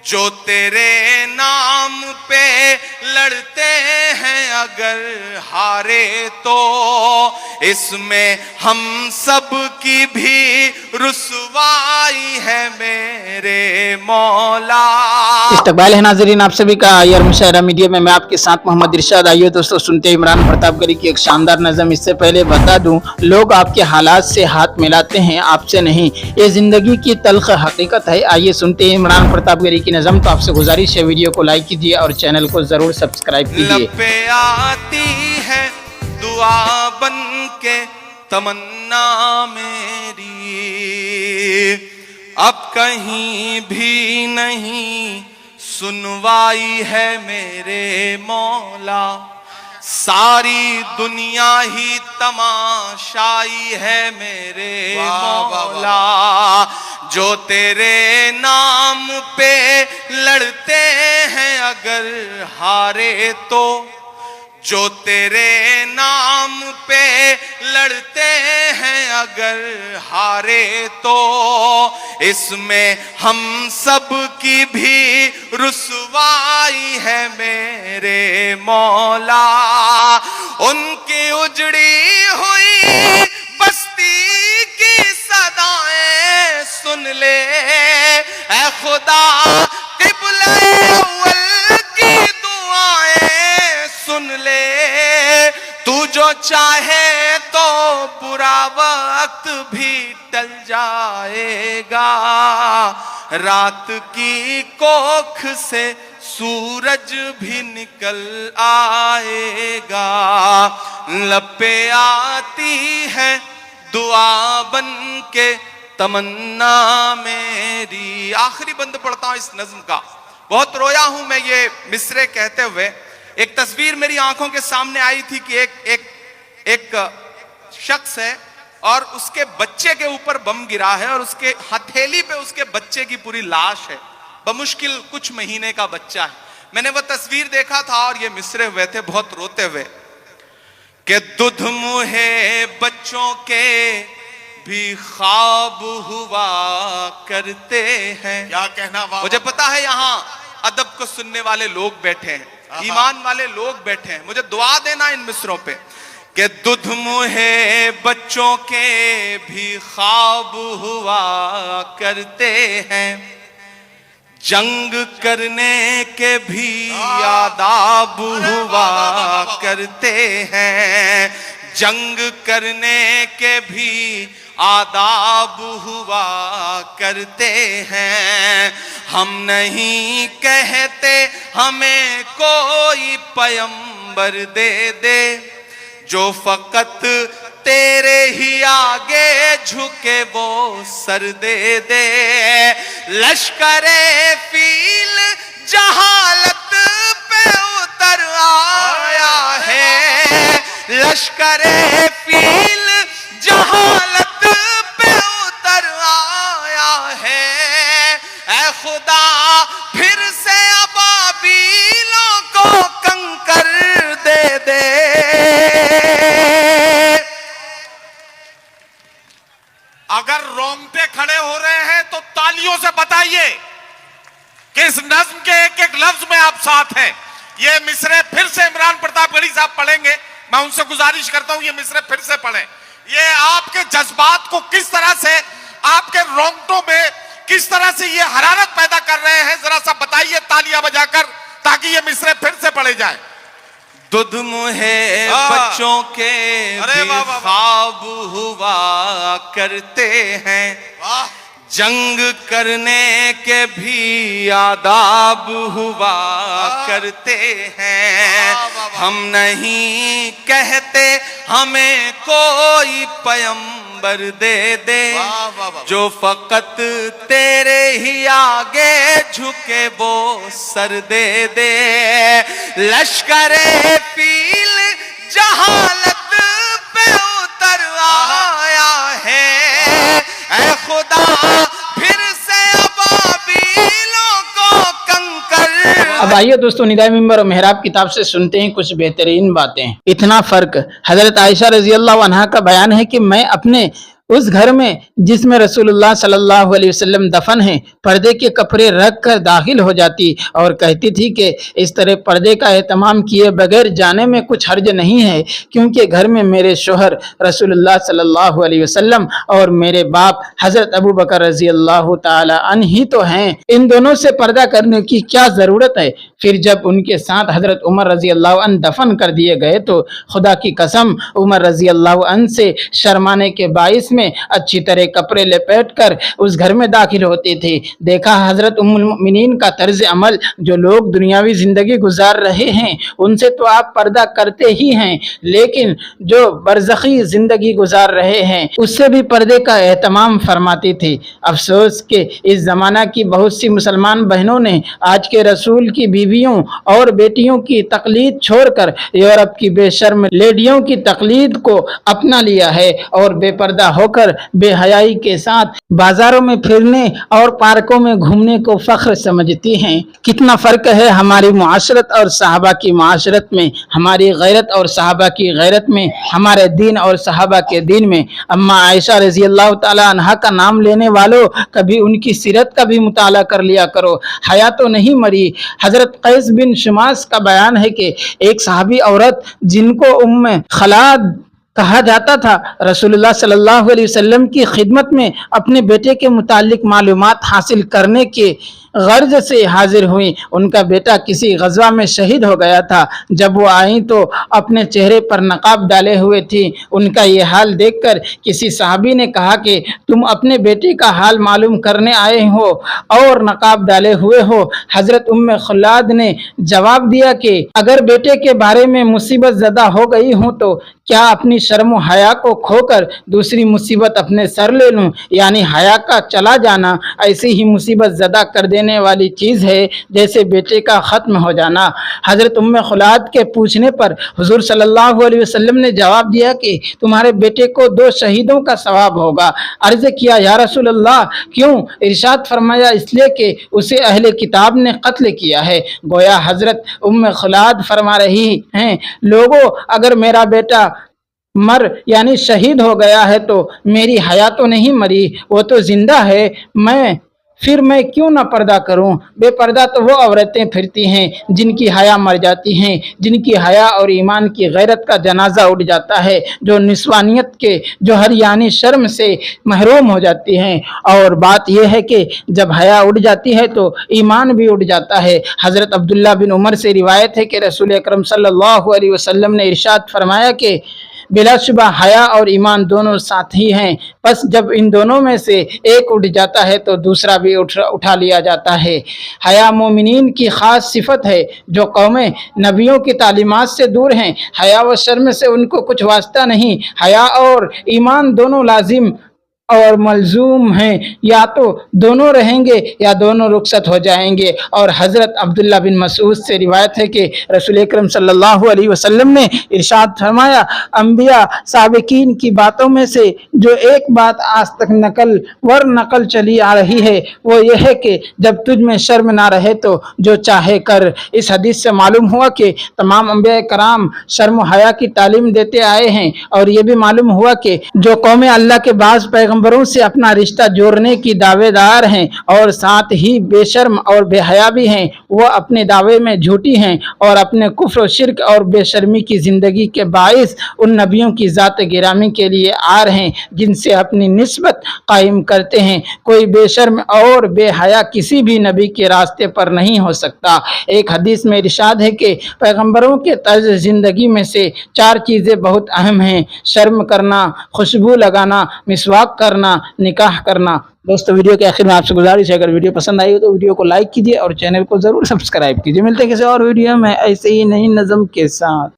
جو تیرے نام پہ لڑتے ہیں اگر ہارے تو اس میں ہم سب کی بھی رسوائی ہے میرے مولا۔ استقبال ہے ناظرین آپ سبھی کا آئی آر مشاعرہ میڈیا میں آپ کے ساتھ محمد ارشاد۔ آئیے دوستو سنتے عمران پرتاپ گڑھی کی ایک شاندار نظم۔ اس سے پہلے بتا دوں لوگ آپ کے حالات سے ہاتھ ملاتے ہیں آپ سے نہیں، یہ زندگی کی تلخ حقیقت ہے۔ آئیے سنتے عمران پرتاپ گڑھی کی نظم۔ تو آپ سے گزارش ہے ویڈیو کو لائک کیجیے اور چینل کو ضرور سبسکرائب کیجیے۔ لب پہ آتی ہے دعا بن کے تمنا میری، اب کہیں بھی نہیں سنوائی ہے میرے مولا۔ ساری دنیا ہی تماشائی ہے میرے مولا۔ جو تیرے نام پہ لڑتے ہیں اگر ہارے تو، جو تیرے نام پہ لڑتے ہیں اگر ہارے تو اس میں ہم سب کی بھی رسوائی ہے میرے مولا۔ ان کی اجڑی ہوئی بستی کی صدائیں سن لے اے خدا، قبلہ اول کی دعائیں سن لے۔ تو جو چاہے تو برا وقت بھی ٹل جائے گا، رات کی کوکھ سے سورج بھی نکل آئے گا۔ لب پہ آتی ہے دعا بن کے تمنا میری۔ آخری بند پڑھتا ہوں اس نظم کا۔ بہت رویا ہوں میں یہ مصرے کہتے ہوئے۔ ایک تصویر میری آنکھوں کے سامنے آئی تھی کہ ایک شخص ہے اور اس کے بچے کے اوپر بم گرا ہے اور اس کے ہتھیلی پہ اس کے بچے کی پوری لاش ہے، بمشکل کچھ مہینے کا بچہ ہے۔ میں نے وہ تصویر دیکھا تھا اور یہ مصرے ہوئے تھے بہت روتے ہوئے کہ دودھ منہ بچوں کے بھی خواب ہوا کرتے ہیں۔ کیا کہنا، مجھے پتا ہے یہاں ادب کو سننے والے لوگ بیٹھے ہیں، ایمان والے لوگ بیٹھے ہیں، مجھے دعا دینا ان مصروں پہ کہ دودھ منہ بچوں کے بھی خواب ہوا کرتے ہیں، جنگ کرنے کے بھی آداب ہوا کرتے ہیں، جنگ کرنے کے بھی آداب ہوا کرتے ہیں۔ ہم نہیں کہتے ہمیں کوئی پیمبر دے دے، جو فقط تیرے ہی آگے جھکے وہ سر دے دے۔ لشکر فیل جہالت پہ اتر آیا ہے، لشکر فیل جہالت پہ اتر آیا ہے۔ اے خدا پھر سے ابابیلوں کو کنکر دے دے۔ اگر رونگٹے کھڑے ہو رہے ہیں تو تالیوں سے بتائیے کہ اس نظم کے ایک ایک لفظ میں آپ ساتھ ہیں۔ یہ مصرے پھر سے عمران پرتاپ گڑھی صاحب پڑھیں گے، میں ان سے گزارش کرتا ہوں یہ مصرے پھر سے پڑھیں۔ یہ آپ کے جذبات کو کس طرح سے، آپ کے رونگٹوں میں کس طرح سے یہ حرارت پیدا کر رہے ہیں، ذرا سا بتائیے تالیاں بجا کر تاکہ یہ مصرے پھر سے پڑھے جائیں۔ دودھ منہ بچوں کے بھی خواب ہوا کرتے ہیں، جنگ کرنے کے بھی آداب ہوا کرتے ہیں۔ ہم نہیں کہتے ہمیں کوئی پیمبر دے دے، جو فقط تیرے ہی آگے جھکے وہ سر دے دے۔ لشکر فیل جہالت پہ اتر آیا ہے، اے خدا پھر سے ابابیلوں کو کنکر۔ اب آئیے دوستو ندائے ممبر و محراب کتاب سے سنتے ہیں کچھ بہترین باتیں۔ اتنا فرق۔ حضرت عائشہ رضی اللہ عنہا کا بیان ہے کہ میں اپنے उस घर में जिसमें रसूलुल्लाह सल्लल्लाहु अलैहि वसल्लम दफन हैं, पर्दे के कपड़े रख कर दाखिल हो जाती और कहती थी कि इस तरह पर्दे का एहतमाम किए बगैर जाने में कुछ हर्ज नहीं है, क्योंकि घर में मेरे शोहर रसूलुल्लाह सल्लल्लाहु अलैहि वसल्लम और मेरे बाप हजरत अबू बकर रजी अल्लाह ताला अन्हु ही तो हैं, इन दोनों से पर्दा करने की क्या जरूरत है। फिर जब उनके साथ हजरत उमर रजी अल्लाह अन्हु दफन कर दिए गए तो खुदा की कसम उमर रजी अल्लाह अन्हु से शर्माने के बाइस में अच्छी तरह कपड़े लपेट कर उस घर में दाखिल होते थे। देखा हजरत उम्मुल मोमिनीन का तर्ज अमल, जो लोग दुनियावी जिंदगी गुजार रहे हैं उनसे तो आप पर्दा करते ही हैं, लेकिन जो बरज़खी जिंदगी गुजार रहे हैं उससे भी पर्दे का एहतमाम फरमाते थे। अफसोस के इस जमाना की बहुत सी मुसलमान बहनों ने आज के रसूल की बीवियों और बेटियों की तकलीद छोड़कर यूरोप की बेशर्म लेडियों की तकलीद को अपना लिया है और बेपर्दा होकर बेहयाई के साथ बाजारों में फिरने और पार्कों में घूमने को फख्र समझती हैं। कितना फर्क है हमारी मुआशरत और सहाबा की मुआशरत में, हमारी गैरत और सहाबा की गैरत में, हमारे दीन और सहाबा के दीन में। अम्मा आयशा रजी अल्लाह ताला अन्हा का नाम लेने वालों कभी उनकी सीरत का भी मुताला कर लिया करो, हया तो नहीं मरी। हजरत कैस बिन शुमास का बयान है कि एक सहाबी औरत जिनको उम्मे खलाद कहा जाता था, रसूलुल्लाह सल्लल्लाहु अलैहि वसल्लम की खिदमत में अपने बेटे के मुतालिक मालूमात हासिल करने के गर्ज से हाजिर हुई। उनका बेटा किसी गजवा में शहीद हो गया था। जब वो आई तो अपने चेहरे पर नकाब डाले हुए थी। उनका ये हाल देखकर किसी साहबी ने कहा कि तुम अपने बेटे का हाल मालूम करने आए हो और नकाब डाले हुए हो। हजरत उम्मे खुलाद ने जवाब दिया कि अगर बेटे के बारे में मुसीबत ज़दा हो गई हूँ तो क्या अपनी शर्म व हया को खोकर दूसरी मुसीबत अपने सर ले लूं, यानी हया का चला जाना ऐसी ही मुसीबत ज़दा कर देने वाली चीज़ है जैसे बेटे का ख़त्म हो जाना। हज़रत उम्मे खुलाद के पूछने पर हुज़ूर सल्लल्लाहु अलैहि वसल्लम ने जवाब दिया कि तुम्हारे बेटे को 2 शहीदों का सवाब होगा। अर्ज़ किया या रसूल अल्लाह क्यों? इरशाद फरमाया इसलिए कि उसे अहले किताब ने कत्ल किया है। गोया हज़रत उम्मे खुलाद फरमा रही हैं, लोगों अगर मेरा बेटा मर यानी शहीद हो गया है तो मेरी हया तो नहीं मरी, वो तो जिंदा है, फिर मैं क्यों ना पर्दा करूं। बेपर्दा तो वो औरतें फिरती हैं जिनकी हया मर जाती हैं, जिनकी हया और ईमान की गैरत का जनाजा उठ जाता है, जो निस्वानियत के जोहर यानी शर्म से महरूम हो जाती हैं। और बात यह है कि जब हया उठ जाती है तो ईमान भी उठ जाता है। हज़रत अब्दुल्ला बिन उमर से रिवायत है कि रसूल अकरम सल्लल्लाहु अलैहि वसल्लम ने इरशाद फरमाया कि बिलाशुबा हया और ईमान दोनों साथ ही हैं, बस जब इन दोनों में से एक उठ जाता है तो दूसरा भी उठा लिया जाता है। हया मोमिनीन की ख़ास सिफत है जो कौमें नबियों की तालीमात से दूर हैं। हया व शर्म से उनको कुछ वास्ता नहीं। हया और ईमान दोनों लाजिम और मलजूम हैं, या तो दोनों रहेंगे या दोनों रुखसत हो जाएंगे। और हज़रत अब्दुल्ला बिन मसूद से रिवायत है कि रसूल अकरम सल्लल्लाहु अलैहि वसल्लम ने इरशाद फरमाया, अंबिया साबिकीन की बातों में से जो एक बात आज तक नकल चली आ रही है वो ये है कि जब तुझ में शर्म ना रहे तो जो चाहे कर। इस हदीस से मालूम हुआ कि तमाम अंबिया कराम शर्म हया की तालीम देते आए हैं। और ये भी मालूम हुआ कि जो कौमें अल्लाह के बाज़ पैगंबरों से अपना रिश्ता जोड़ने की दावेदार हैं और साथ ही बेशर्म और बेहया भी हैं, वो अपने दावे में झूठी हैं और अपने कुफ्र शिर्क और बेशर्मी की ज़िंदगी के बाइस उन नबियों की ज़ात गिरामी के लिए आर हैं जिनसे अपनी निस्बत कायम करते हैं। कोई बेशर्म और बेहया किसी भी नबी के रास्ते पर नहीं हो सकता। एक हदीस में इरशाद है कि पैगंबरों के तर्ज ज़िंदगी में से 4 चीज़ें बहुत अहम हैं: शर्म करना, खुशबू लगाना, मिसवाक करना, निकाह करना। दोस्तों वीडियो के आखिर में आपसे गुजारिश है, अगर वीडियो पसंद आई हो तो वीडियो को लाइक कीजिए और चैनल को ज़रूर सब्सक्राइब कीजिए। मिलते हैं किसी और वीडियो में ऐसे ही नई नज़म के साथ।